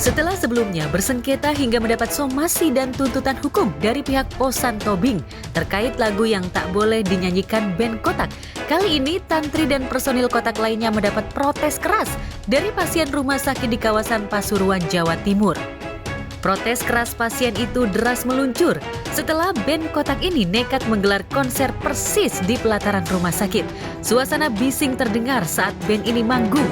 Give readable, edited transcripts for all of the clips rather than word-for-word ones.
Setelah sebelumnya bersengketa hingga mendapat somasi dan tuntutan hukum dari pihak Posan Tobing terkait lagu yang tak boleh dinyanyikan band Kotak, kali ini Tantri dan personil Kotak lainnya mendapat protes keras dari pasien rumah sakit di kawasan Pasuruan, Jawa Timur. Protes keras pasien itu deras meluncur setelah band Kotak ini nekat menggelar konser persis di pelataran rumah sakit. Suasana bising terdengar saat band ini manggung.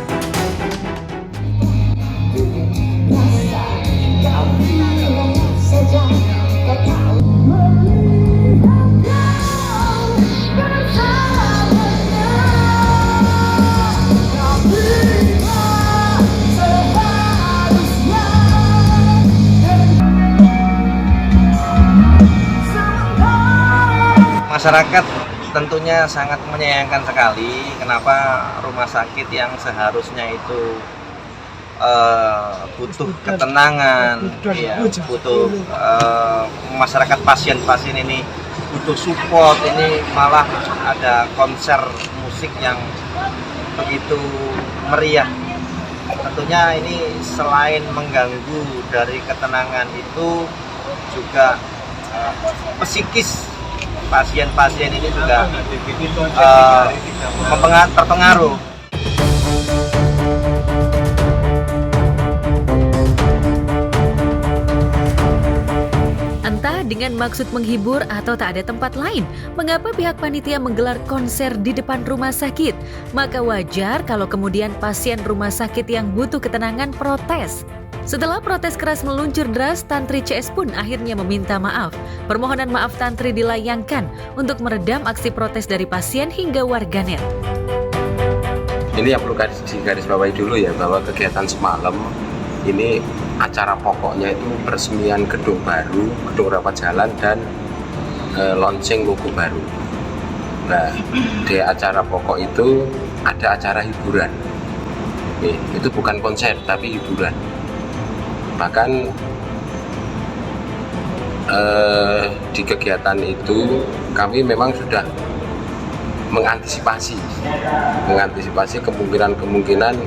Masyarakat tentunya sangat menyayangkan sekali kenapa rumah sakit yang seharusnya itu butuh ketenangan, butuh masyarakat pasien-pasien ini butuh support, ini malah ada konser musik yang begitu meriah. Tentunya ini selain mengganggu dari ketenangan itu juga psikis pasien-pasien ini juga terpengaruh. Entah dengan maksud menghibur atau tak ada tempat lain, mengapa pihak panitia menggelar konser di depan rumah sakit? Maka wajar kalau kemudian pasien rumah sakit yang butuh ketenangan protes. Setelah protes keras meluncur deras, Tantri CS pun akhirnya meminta maaf. Permohonan maaf Tantri dilayangkan untuk meredam aksi protes dari pasien hingga warganet. Ini yang perlu garis bawahi dulu ya, bahwa kegiatan semalam ini acara pokoknya itu peresmian gedung baru, gedung rawat jalan, dan launching logo baru. Nah, di acara pokok itu ada acara hiburan. Itu bukan konser tapi hiburan. Bahkan di kegiatan itu kami memang sudah mengantisipasi kemungkinan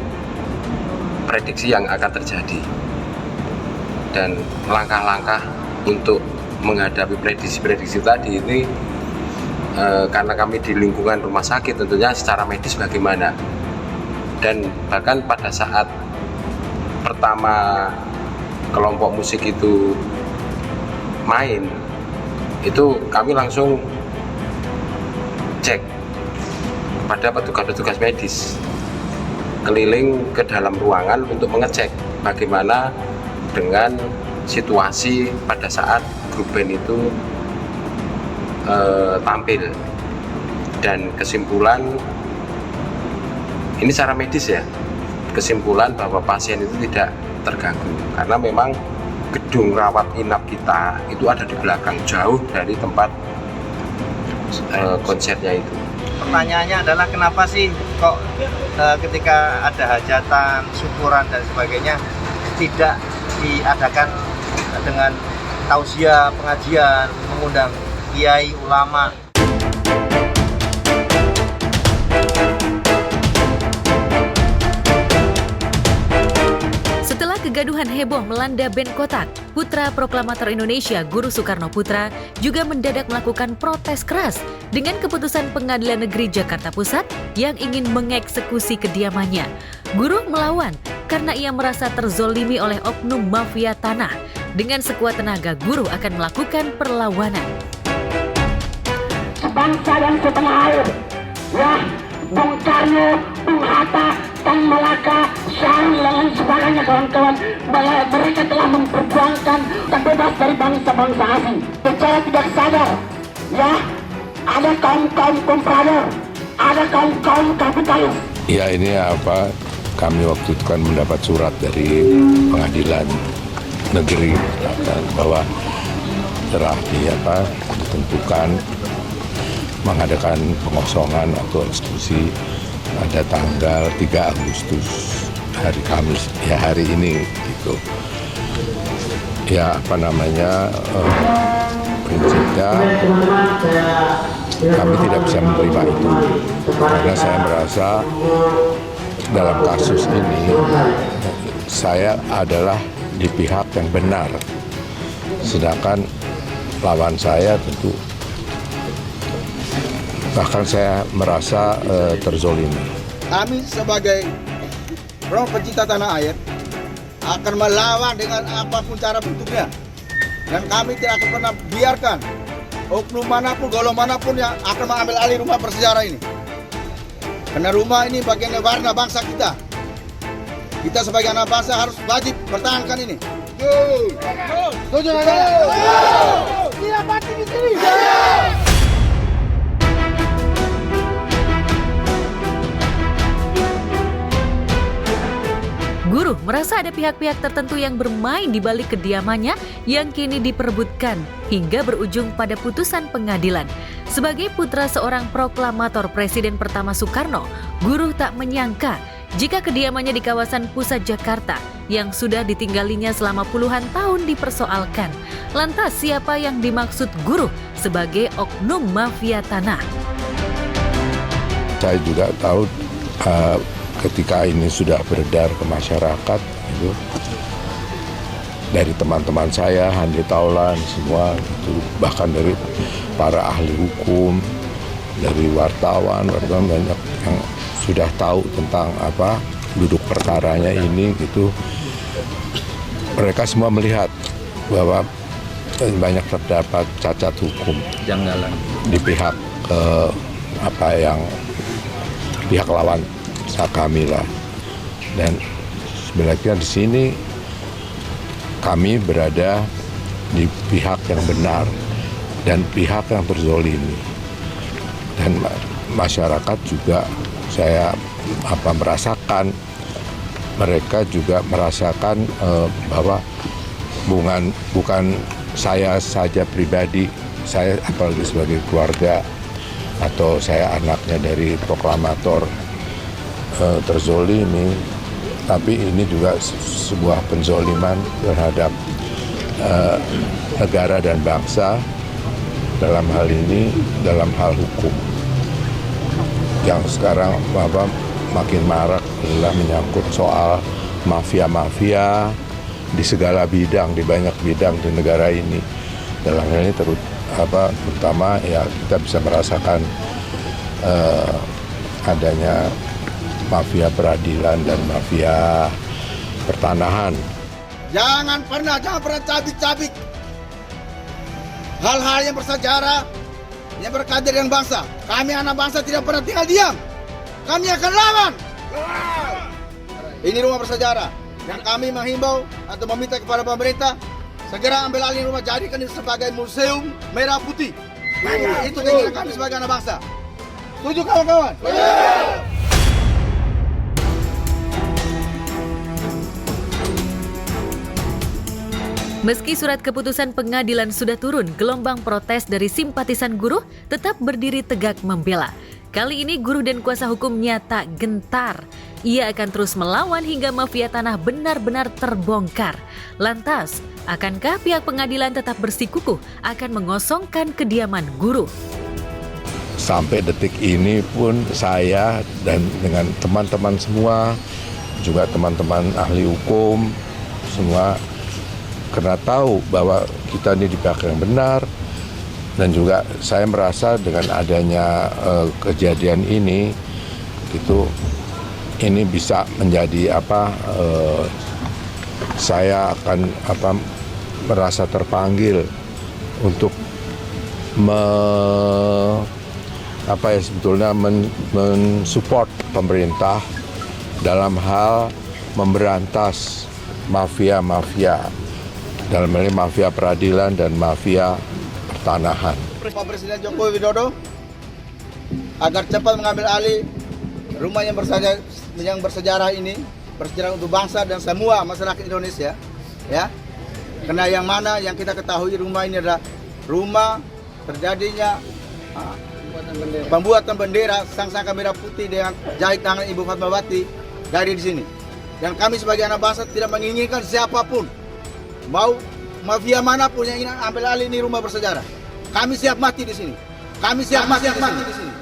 prediksi yang akan terjadi, dan langkah-langkah untuk menghadapi prediksi tadi ini karena kami di lingkungan rumah sakit, tentunya secara medis bagaimana. Dan bahkan pada saat pertama kelompok musik itu main, itu kami langsung cek pada petugas-petugas medis keliling ke dalam ruangan untuk mengecek bagaimana dengan situasi pada saat grup band itu tampil. Dan kesimpulan ini secara medis ya, kesimpulan bahwa pasien itu tidak terganggu karena memang gedung rawat inap kita itu ada di belakang, jauh dari tempat konsernya itu. Pertanyaannya adalah kenapa sih kok ketika ada hajatan, syukuran dan sebagainya tidak diadakan dengan tausiah, pengajian, mengundang kiai, ulama. Setelah kegaduhan heboh melanda band Kotak, Putra Proklamator Indonesia Guru Soekarno Putra juga mendadak melakukan protes keras dengan keputusan Pengadilan Negeri Jakarta Pusat yang ingin mengeksekusi kediamannya. Guru melawan karena ia merasa terzolimi oleh oknum mafia tanah. Dengan sekuat tenaga, Guru akan melakukan perlawanan. Sebangsa dan setanah air, ya, Bung Karno, Bung Hatta, Kang Malaka, Syahrir dan sebagainya kawan-kawan, bahwa mereka telah memperjuangkan terbebas dari bangsa-bangsa asing. Secara tidak sadar, ya, ada kaum-kaum komprador, ada kaum-kaum kapitalis. Ya, ini kami waktu itu kan mendapat surat dari Pengadilan Negeri bahwa telah ditentukan mengadakan pengosongan atau eksekusi pada tanggal 3 Agustus, hari Kamis, ya hari ini gitu. Ya prinsipnya kami tidak bisa menerima itu karena saya merasa dalam kasus ini saya adalah di pihak yang benar. Sedangkan lawan saya tentu bahkan saya merasa terzolimi. Kami sebagai orang pencinta tanah air akan melawan dengan apapun cara bentuknya. Dan kami tidak akan pernah biarkan oknum manapun, golongan manapun yang akan mengambil alih rumah bersejarah ini. Karena rumah ini bagian dari warna bangsa kita. Kita sebagai anak bangsa harus wajib pertahankan ini. Setuju nggak? Tidak mati di sini. Guru merasa ada pihak-pihak tertentu yang bermain di balik kediamannya yang kini diperebutkan hingga berujung pada putusan pengadilan. Sebagai putra seorang proklamator Presiden pertama Soekarno, Guru tak menyangka jika kediamannya di kawasan pusat Jakarta yang sudah ditinggalinya selama puluhan tahun dipersoalkan. Lantas siapa yang dimaksud Guru sebagai oknum mafia tanah? Saya juga tahu ketika ini sudah beredar ke masyarakat, itu dari teman-teman saya, Handi Taulan, semua itu, bahkan dari para ahli hukum, dari wartawan banyak yang sudah tahu tentang apa duduk perkaranya ini gitu. Mereka semua melihat bahwa banyak terdapat cacat hukum di pihak pihak lawan kami lah. Dan sebenarnya di sini kami berada di pihak yang benar dan pihak yang terzolimi. Dan masyarakat juga saya merasakan, mereka juga merasakan bahwa bukan saya saja pribadi, saya apalagi sebagai keluarga atau saya anaknya dari proklamator terzolimi, tapi ini juga sebuah penzoliman terhadap negara dan bangsa, dalam hal ini dalam hal hukum yang sekarang makin marak adalah menyangkut soal mafia-mafia di segala bidang, di banyak bidang di negara ini. Dalam hal ini terutama ya kita bisa merasakan adanya mafia peradilan dan mafia pertanahan. Jangan pernah cabik-cabik hal-hal yang bersejarah, yang berkaitan dengan bangsa. Kami anak bangsa tidak pernah tinggal diam. Kami akan lawan. Ini rumah bersejarah yang kami menghimbau atau meminta kepada pemerintah segera ambil alih rumah, jadikan ini sebagai museum merah putih. Itu keinginan kami sebagai anak bangsa. Setuju kawan-kawan? Meski surat keputusan pengadilan sudah turun, gelombang protes dari simpatisan Guru tetap berdiri tegak membela. Kali ini Guru dan kuasa hukumnya tak gentar. Ia akan terus melawan hingga mafia tanah benar-benar terbongkar. Lantas, akankah pihak pengadilan tetap bersikukuh akan mengosongkan kediaman Guru? Sampai detik ini pun saya dan dengan teman-teman semua, juga teman-teman ahli hukum, semua karena tahu bahwa kita ini di pihak yang benar, dan juga saya merasa dengan adanya kejadian ini ini bisa menjadi saya akan merasa terpanggil untuk sebetulnya mensupport pemerintah dalam hal memberantas mafia-mafia, dalam hal ini mafia peradilan dan mafia pertanahan. Pak Presiden Joko Widodo agar cepat mengambil alih rumah yang bersejarah ini, bersejarah untuk bangsa dan semua masyarakat Indonesia, ya. Karena yang kita ketahui rumah ini adalah rumah terjadinya pembuatan bendera Sang-Saka Merah Putih dengan jahit tangan Ibu Fatmawati dari di sini. Dan kami sebagai anak bangsa tidak menginginkan siapapun, mau mafia manapun yang ingin ambil alih ini rumah bersejarah. Kami siap mati di sini. Kami siap mati di sini.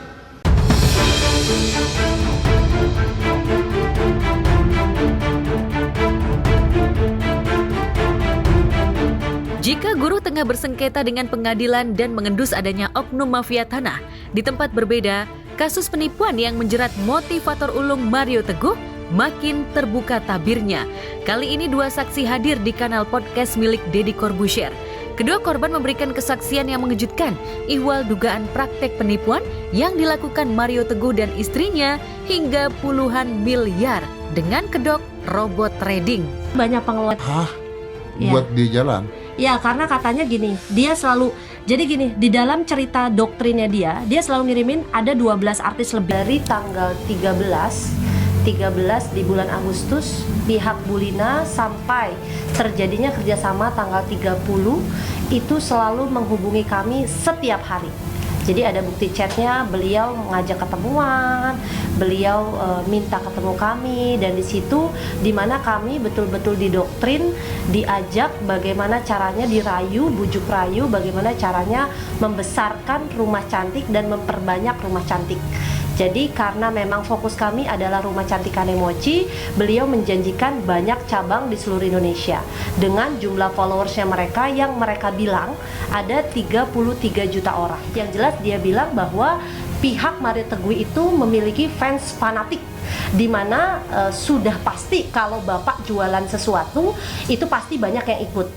Jika guru tengah bersengketa dengan pengadilan dan mengendus adanya oknum mafia tanah, di tempat berbeda, kasus penipuan yang menjerat motivator ulung Mario Teguh makin terbuka tabirnya. Kali ini 2 saksi hadir di kanal podcast milik Deddy Corbuzier. Kedua korban memberikan kesaksian yang mengejutkan ihwal dugaan praktek penipuan yang dilakukan Mario Teguh dan istrinya hingga puluhan miliar dengan kedok robot trading. Banyak pengeluaran. Ya. Buat di jalan. Ya, karena katanya gini, dia selalu, jadi gini, di dalam cerita doktrinnya dia selalu ngirimin ada 12 artis lebih. Dari tanggal 13 di bulan Agustus, pihak Bulina sampai terjadinya kerjasama tanggal 30, itu selalu menghubungi kami setiap hari. Jadi ada bukti chatnya, beliau mengajak ketemuan, beliau minta ketemu kami, dan di situ dimana kami betul-betul didoktrin, diajak bagaimana caranya dirayu, bujuk rayu, bagaimana caranya membesarkan rumah cantik dan memperbanyak rumah cantik. Jadi karena memang fokus kami adalah Rumah Cantik Kanemochi, beliau menjanjikan banyak cabang di seluruh Indonesia dengan jumlah followersnya mereka yang mereka bilang ada 33 juta orang. Yang jelas dia bilang bahwa pihak Mario Teguh itu memiliki fans fanatik, di mana sudah pasti kalau Bapak jualan sesuatu itu pasti banyak yang ikut.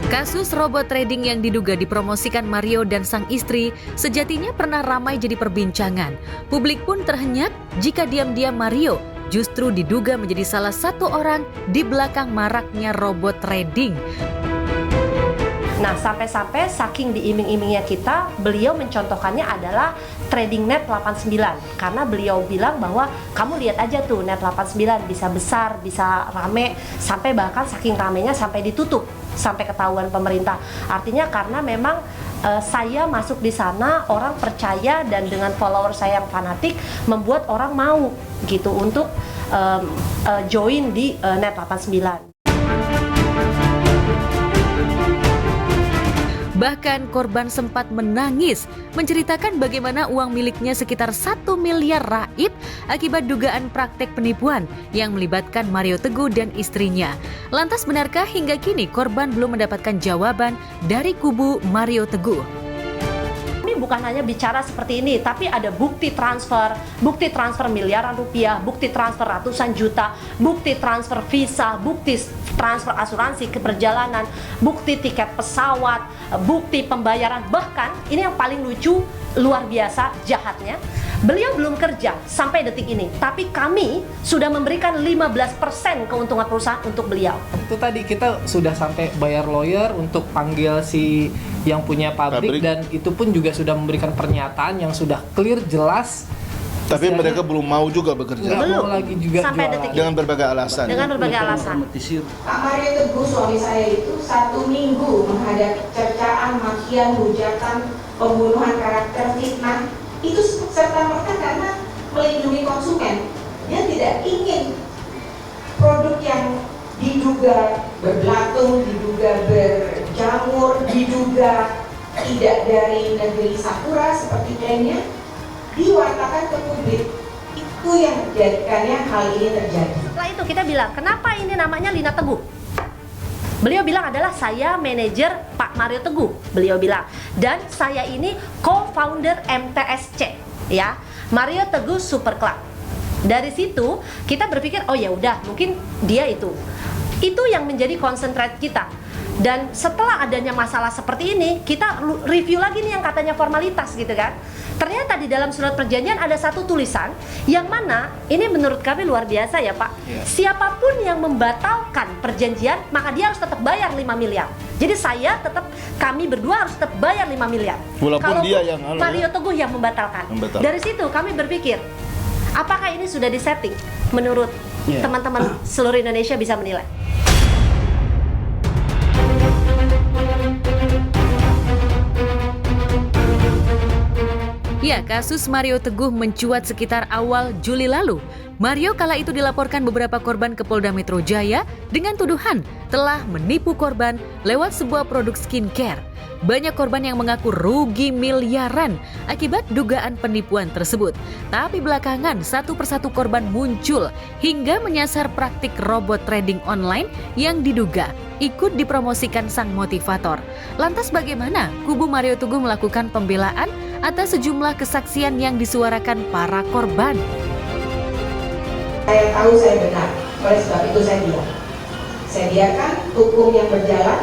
Kasus robot trading yang diduga dipromosikan Mario dan sang istri sejatinya pernah ramai jadi perbincangan. Publik pun terhenyak jika diam-diam Mario justru diduga menjadi salah satu orang di belakang maraknya robot trading. Nah, sampai-sampai saking diiming-imingnya kita, beliau mencontohkannya adalah Trading Net 89. Karena beliau bilang bahwa kamu lihat aja tuh Net 89 bisa besar, bisa rame, sampai bahkan saking ramenya sampai ditutup, sampai ketahuan pemerintah. Artinya karena memang saya masuk di sana, orang percaya, dan dengan follower saya yang fanatik membuat orang mau gitu untuk join di Net 89. Bahkan korban sempat menangis menceritakan bagaimana uang miliknya sekitar 1 miliar raib akibat dugaan praktek penipuan yang melibatkan Mario Teguh dan istrinya. Lantas benarkah hingga kini korban belum mendapatkan jawaban dari kubu Mario Teguh? Ini bukan hanya bicara seperti ini, tapi ada bukti transfer miliaran rupiah, bukti transfer ratusan juta, bukti transfer visa, bukti transfer asuransi ke perjalanan, bukti tiket pesawat, bukti pembayaran. Bahkan ini yang paling lucu, luar biasa jahatnya, beliau belum kerja sampai detik ini, tapi kami sudah memberikan 15% keuntungan perusahaan untuk beliau. Itu tadi kita sudah sampai bayar lawyer untuk panggil si yang punya pabrik, dan itu pun juga sudah memberikan pernyataan yang sudah clear, jelas. Tapi mereka belum mau juga bekerja. Belum mau lagi juga sampai jualan. detik Dengan berbagai alasan. Dengan berbagai alasan. Pak Mario Teguh, suami saya itu 1 minggu menghadapi cercaan, makian, hujatan, pembunuhan karakter, fitnah. Itu serta-merta karena melindungi konsumen. Dia tidak ingin produk yang diduga berbelatung, diduga berjamur, diduga tidak dari negeri Sakura seperti klaimnya, diwartakan ke publik. Itu yang menjadikannya hal ini terjadi. Setelah itu kita bilang, kenapa ini namanya Lina Teguh? Beliau bilang adalah saya manajer Pak Mario Teguh, beliau bilang. Dan saya ini co-founder MTSC, ya, Mario Teguh Super Club. Dari situ kita berpikir, oh ya udah, mungkin dia itu. Itu yang menjadi konsentrat kita. Dan setelah adanya masalah seperti ini, kita review lagi nih yang katanya formalitas gitu kan. Ternyata di dalam surat perjanjian ada satu tulisan yang mana ini menurut kami luar biasa ya Pak. Siapapun yang membatalkan perjanjian, maka dia harus tetap bayar 5 miliar. Jadi kami berdua harus tetap bayar 5 miliar. Walaupun kalau dia yang Mario Teguh yang membatalkan. Dari situ kami berpikir, apakah ini sudah disetting? Menurut teman-teman seluruh Indonesia bisa menilai. Ya, kasus Mario Teguh mencuat sekitar awal Juli lalu. Mario kala itu dilaporkan beberapa korban ke Polda Metro Jaya dengan tuduhan telah menipu korban lewat sebuah produk skincare. Banyak korban yang mengaku rugi miliaran akibat dugaan penipuan tersebut. Tapi belakangan satu persatu korban muncul hingga menyasar praktik robot trading online yang diduga ikut dipromosikan sang motivator. Lantas bagaimana kubu Mario Teguh melakukan pembelaan atas sejumlah kesaksian yang disuarakan para korban? Saya tahu saya benar, oleh sebab itu saya diam. Saya biarkan hukum yang berjalan,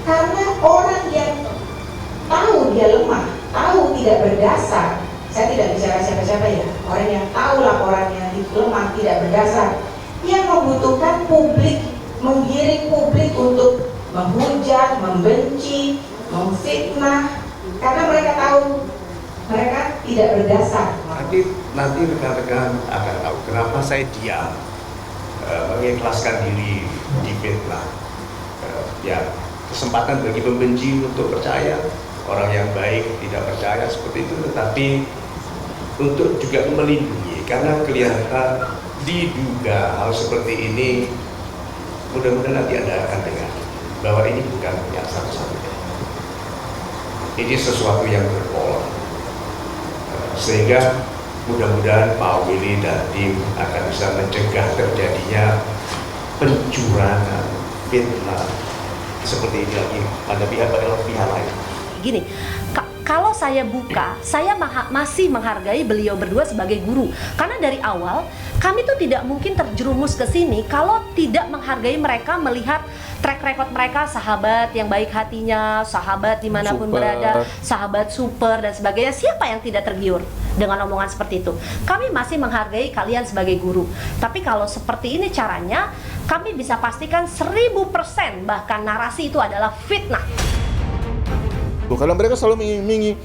karena orang yang tahu dia lemah, tahu tidak berdasar. Saya tidak bicara siapa-siapa ya, orang yang tahu laporannya lemah, tidak berdasar, yang membutuhkan publik, menggiring publik untuk menghujat, membenci, memfitnah, karena mereka tahu mereka tidak berdasar. Nanti rekan-rekan akan tahu kenapa saya diam, mengikhlaskan diri di fitnah. Ya, kesempatan bagi pembenci untuk percaya, orang yang baik tidak percaya seperti itu, tetapi untuk juga melindungi, karena kelihatan diduga hal seperti ini. Mudah-mudahan nanti Anda akan dengar bahwa ini bukan yang satu-satunya. Ini sesuatu yang berpola, sehingga mudah-mudahan Pak Willy dan tim akan bisa mencegah terjadinya pencurangan, fitnah seperti ini lagi pada pihak lain. Gini, kalau saya buka, saya masih menghargai beliau berdua sebagai guru. Karena dari awal kami tuh tidak mungkin terjerumus ke sini kalau tidak menghargai mereka, melihat track record mereka, sahabat yang baik hatinya, sahabat dimanapun berada, sahabat super dan sebagainya. Siapa yang tidak tergiur dengan omongan seperti itu? Kami masih menghargai kalian sebagai guru. Tapi kalau seperti ini caranya, kami bisa pastikan 1000% bahkan narasi itu adalah fitnah. Karena mereka selalu mengingingi,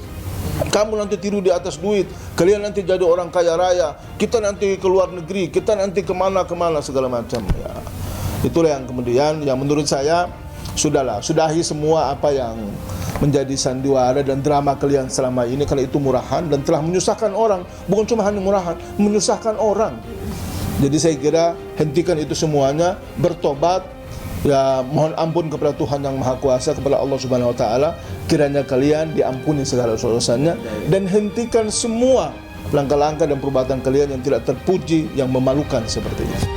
kamu nanti tidur di atas duit, kalian nanti jadi orang kaya raya, kita nanti ke luar negeri, kita nanti kemana-kemana segala macam. Ya. Itulah yang kemudian yang menurut saya sudahi semua apa yang menjadi sandiwara dan drama kalian selama ini, karena itu murahan dan telah menyusahkan orang. Bukan cuma hanya murahan, menyusahkan orang. Jadi saya kira hentikan itu semuanya, bertobat. Ya, mohon ampun kepada Tuhan yang Maha Kuasa, kepada Allah Subhanahu wa taala, kiranya kalian diampuni segala dosanya dan hentikan semua langkah-langkah dan perbuatan kalian yang tidak terpuji, yang memalukan seperti ini.